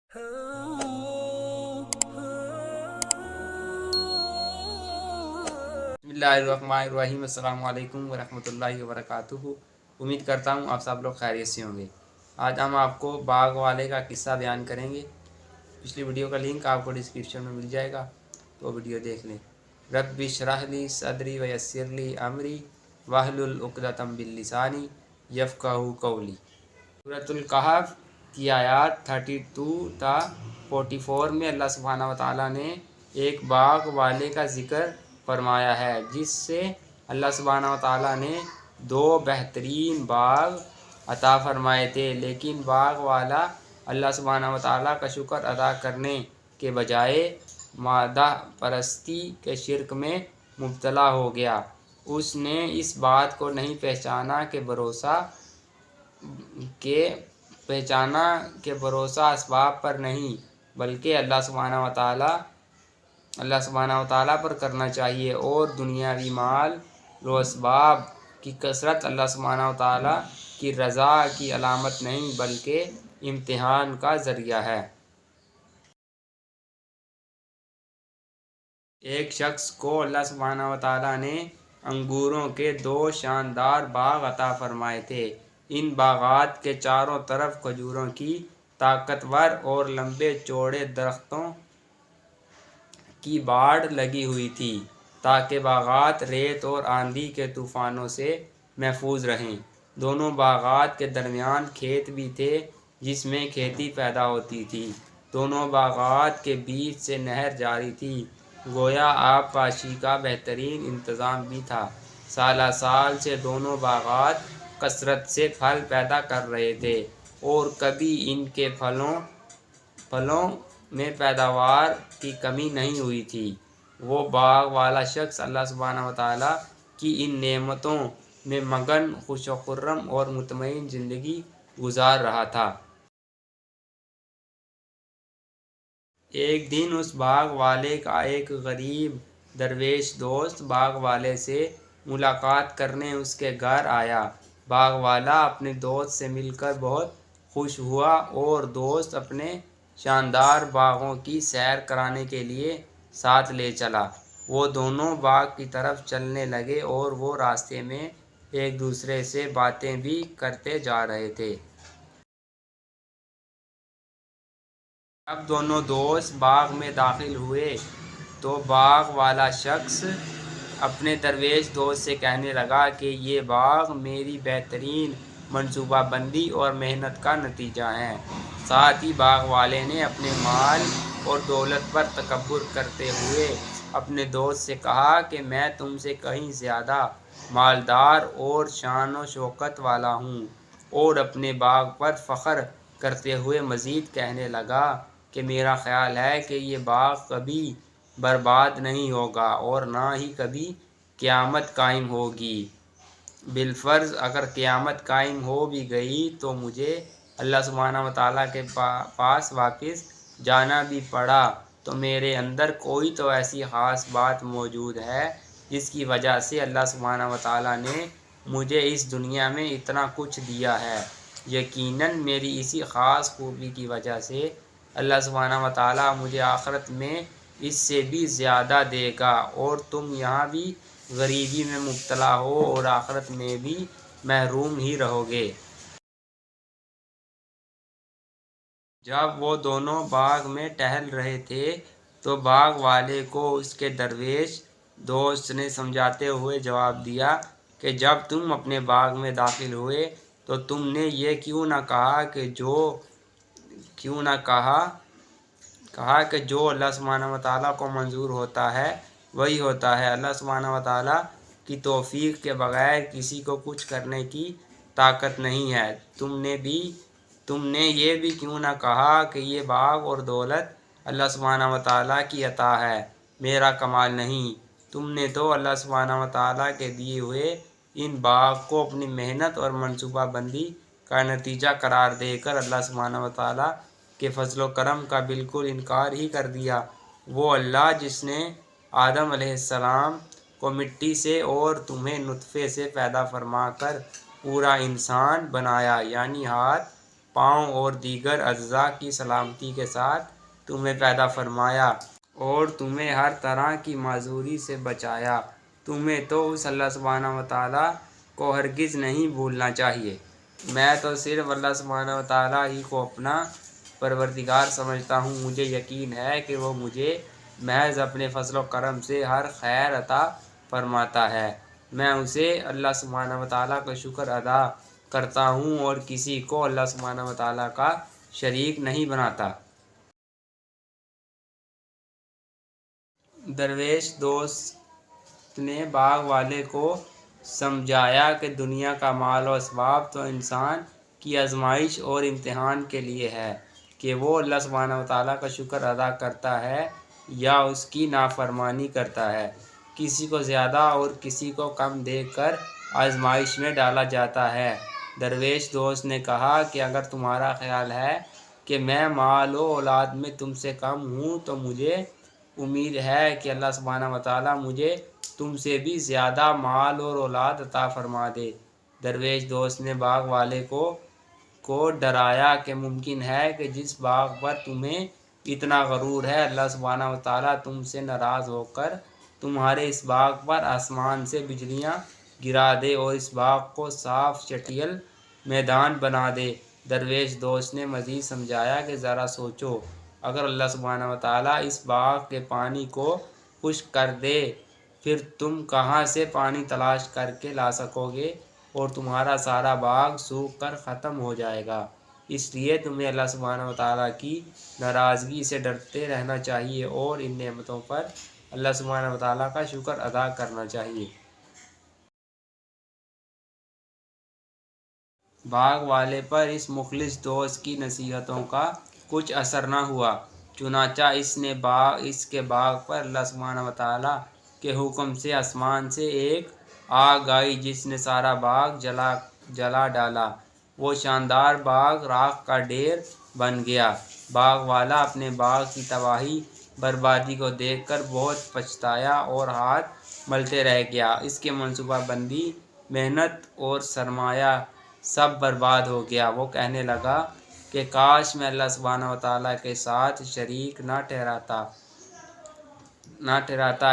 बिस्मिल्लाहिर्रहमानिर्रहीम। अस्सलाम वालेकुम वरहमतुल्लाहि वबरकातुहू। उम्मीद करता हूँ आप सब लोग खैरियत से होंगे। आज हम आपको बाग वाले का किस्सा बयान करेंगे। पिछली वीडियो का लिंक आपको डिस्क्रिप्शन में मिल जाएगा, तो वीडियो देख लें। रब्बि इश्रह ली सदरी व यस्सिर ली अमरी वहलुल उक़दतम मिन लिसानी यफ़क़हू क़ौली। सूरतुल कहफ़ की आयत 32 था 44 में अल्लाह सुब्हानहू व तआला ने एक बाग वाले का ज़िक्र फरमाया है, जिससे अल्लाह सुब्हानहू व तआला ने दो बेहतरीन बाग अता फरमाए थे। लेकिन बाग वाला अल्लाह सुब्हानहू व तआला का शुक्र अदा करने के बजाय मादा परस्ती के शिर्क में मुब्तला हो गया। उसने इस बात को नहीं पहचाना के भरोसा असबाब पर नहीं, बल्कि अल्लाह सुब्हानहू व तआला पर करना चाहिए। और दुनियावी माल व असबाब की कसरत अल्लाह सुब्हानहू व तआला की रज़ा की अलामत नहीं, बल्कि इम्तिहान का ज़रिया है। एक शख्स को अल्लाह सुब्हानहू व तआला ने अंगूरों के दो शानदार बाग अता फरमाए थे। इन बागात के चारों तरफ खजूरों की ताकतवर और लंबे चौड़े दरख्तों की बाड़ लगी हुई थी, ताकि बागात रेत और आंधी के तूफ़ानों से महफूज रहें। दोनों बागात के दरमियान खेत भी थे, जिसमें खेती पैदा होती थी। दोनों बागात के बीच से नहर जारी थी, गोया आबपाशी का बेहतरीन इंतज़ाम भी था। साला साल से दोनों बागात कसरत से फल पैदा कर रहे थे, और कभी इनके फलों में पैदावार की कमी नहीं हुई थी। वो बाग वाला शख्स अल्लाह सुब्हानहू व तआला की इन नेमतों में मगन, खुश-व-खुर्रम और मुतमईन ज़िंदगी गुजार रहा था। एक दिन उस बाग वाले का एक गरीब दरवेश दोस्त बाग वाले से मुलाकात करने उसके घर आया। बाग वाला अपने दोस्त से मिलकर बहुत खुश हुआ और दोस्त अपने शानदार बागों की सैर कराने के लिए साथ ले चला। वो दोनों बाग की तरफ चलने लगे और वो रास्ते में एक दूसरे से बातें भी करते जा रहे थे। जब दोनों दोस्त बाग में दाखिल हुए तो बाग वाला शख्स अपने दरवेश दोस्त से कहने लगा कि ये बाग मेरी बेहतरीन मंसूबाबंदी और मेहनत का नतीजा है। साथ ही बाग वाले ने अपने माल और दौलत पर तकब्बुर करते हुए अपने दोस्त से कहा कि मैं तुमसे कहीं ज़्यादा मालदार और शान व शौकत वाला हूँ, और अपने बाग पर फ़ख्र करते हुए मज़ीद कहने लगा कि मेरा ख़्याल है कि ये बाग कभी बर्बाद नहीं होगा और ना ही कभी क़यामत कायम होगी। बिलफ़र्ज़ अगर क़यामत कायम हो भी गई तो मुझे अल्लाह सुब्हानहू व तआला के पास वापस जाना भी पड़ा, तो मेरे अंदर कोई तो ऐसी ख़ास बात मौजूद है जिसकी वजह से अल्लाह सुब्हानहू व तआला ने मुझे इस दुनिया में इतना कुछ दिया है। यकीनन मेरी इसी ख़ास खूबी की वजह से अल्लाह सुब्हानहू व तआला मुझे आखिरत में इससे भी ज़्यादा देगा, और तुम यहाँ भी गरीबी में मुब्तला हो और आखिरत में भी महरूम ही रहोगे। जब वो दोनों बाग में टहल रहे थे तो बाग वाले को उसके दरवेश दोस्त ने समझाते हुए जवाब दिया कि जब तुम अपने बाग में दाखिल हुए तो तुमने ये क्यों न कहा कि जो अल्लाह सुब्हानहू व तआला को मंजूर होता है वही होता है। अल्लाह सुब्हानहू व तआला की तौफीक के बगैर किसी को कुछ करने की ताकत नहीं है। तुमने ये भी क्यों न कहा कि ये बाग और दौलत अल्लाह सुब्हानहू व तआला की अता है, मेरा कमाल नहीं। तुमने तो अल्लाह सुब्हानहू व तआला के दिए हुए इन बाग को अपनी मेहनत और मंसूबाबंदी का नतीजा करार देकर अल्लाह सुब्हानहू व तआला के फजल व करम का बिल्कुल इनकार ही कर दिया। वो अल्लाह जिसने आदम अलैहिस्सलाम को मिट्टी से और तुम्हें नुतफ़े से पैदा फरमा कर पूरा इंसान बनाया, यानी हाथ پاؤں اور دیگر اعضاء کی سلامتی کے ساتھ تمہیں پیدا فرمایا اور تمہیں ہر طرح کی معذوری سے بچایا۔ تمہیں تو اس اللہ سبحانہ و تعالیٰ کو ہرگز نہیں بھولنا چاہیے۔ میں تو صرف اللہ سبحانہ و تعالیٰ ہی کو اپنا پروردگار سمجھتا ہوں۔ مجھے یقین ہے کہ وہ مجھے محض اپنے فضل و کرم سے ہر خیر عطا فرماتا ہے۔ میں اسے اللہ سبحانہ و تعالیٰ کا شکر ادا کرتا ہوں اور کسی کو اللہ سبحانہ و تعالیٰ کا شریک نہیں بناتا۔ درویش دوست نے باغ والے کو سمجھایا کہ دنیا کا مال و اسباب تو انسان کی آزمائش اور امتحان کے لیے ہے کہ وہ اللہ سبحانہ و تعالیٰ کا شکر ادا کرتا ہے یا اس کی نافرمانی کرتا ہے۔ کسی کو زیادہ اور کسی کو کم دے کر آزمائش میں ڈالا جاتا ہے۔ درویش دوست نے کہا کہ اگر تمہارا خیال ہے کہ میں مال و اولاد میں تم سے کم ہوں تو مجھے امید ہے کہ اللہ سبحانہ و تعالیٰ مجھے تم سے بھی زیادہ مال اور اولاد عطا فرما دے۔ درویش دوست نے باغ والے کو ڈرایا کہ ممکن ہے کہ جس باغ پر تمہیں اتنا غرور ہے اللہ سبحانہ و تعالیٰ تم سے ناراض ہو کر تمہارے اس باغ پر آسمان سے بجلیاں گرا دے اور اس باغ کو صاف چٹیل میدان بنا دے۔ درویش دوست نے مزید سمجھایا کہ ذرا سوچو، اگر اللہ سبحانہ و تعالیٰ اس باغ کے پانی کو خشک کر دے پھر تم کہاں سے پانی تلاش کر کے لا سکو گے اور تمہارا سارا باغ سوکھ کر ختم ہو جائے گا۔ اس لیے تمہیں اللہ سبحانہ و تعالیٰ کی ناراضگی سے ڈرتے رہنا چاہیے اور ان نعمتوں پر اللہ سبحانہ و تعالیٰ کا شکر ادا کرنا چاہیے۔ باغ والے پر اس مخلص دوست کی نصیحتوں کا کچھ اثر نہ ہوا، چنانچہ اس کے باغ پر اللہ سبحانہ و تعالیٰ کے حکم سے آسمان سے ایک آگ آئی جس نے سارا باغ جلا ڈالا۔ وہ شاندار باغ راکھ کا ڈھیر بن گیا۔ باغ والا اپنے باغ کی تباہی بربادی کو دیکھ کر بہت پچھتایا اور ہاتھ ملتے رہ گیا۔ اس کی منصوبہ بندی، محنت اور سرمایہ سب برباد ہو گیا۔ وہ کہنے لگا کہ کاش میں اللہ سبحانہ و تعالیٰ کے ساتھ شریک نہ ٹھہراتا۔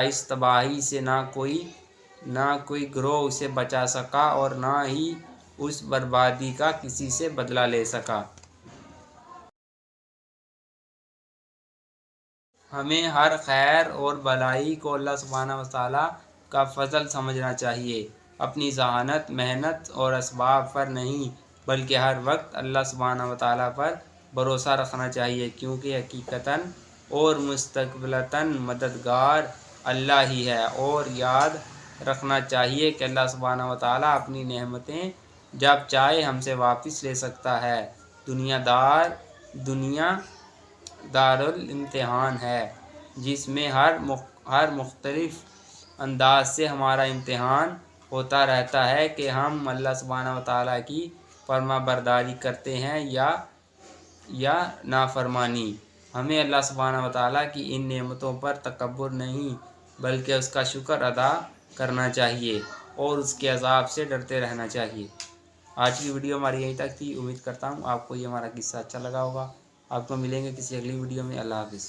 اس تباہی سے نہ کوئی گروہ اسے بچا سکا اور نہ ہی اس بربادی کا کسی سے بدلہ لے سکا۔ ہمیں ہر خیر اور بھلائی کو اللہ سبحانہ و تعالیٰ کا فضل سمجھنا چاہیے، اپنی ذہانت، محنت اور اسباب پر نہیں بلکہ ہر وقت اللہ سبحانہ و تعالیٰ پر بھروسہ رکھنا چاہیے، کیونکہ حقیقتاً اور مستقبلاً مددگار اللہ ہی ہے۔ اور یاد رکھنا چاہیے کہ اللہ سبحانہ و تعالیٰ اپنی نعمتیں جب چاہے ہم سے واپس لے سکتا ہے۔ دنیا دارالامتحان ہے جس میں ہر مختلف انداز سے ہمارا امتحان ہوتا رہتا ہے کہ ہم اللہ سبحانہ و تعالیٰ کی فرما برداری کرتے ہیں یا نافرمانی۔ ہمیں اللہ سبحانہ و تعالیٰ کی ان نعمتوں پر تکبر نہیں بلکہ اس کا شکر ادا کرنا چاہیے اور اس کے عذاب سے ڈرتے رہنا چاہیے۔ آج کی ویڈیو ہماری یہیں تک تھی۔ امید کرتا ہوں آپ کو یہ ہمارا قصہ اچھا لگا ہوگا۔ آپ کو ملیں گے کسی اگلی ویڈیو میں۔ اللہ حافظ۔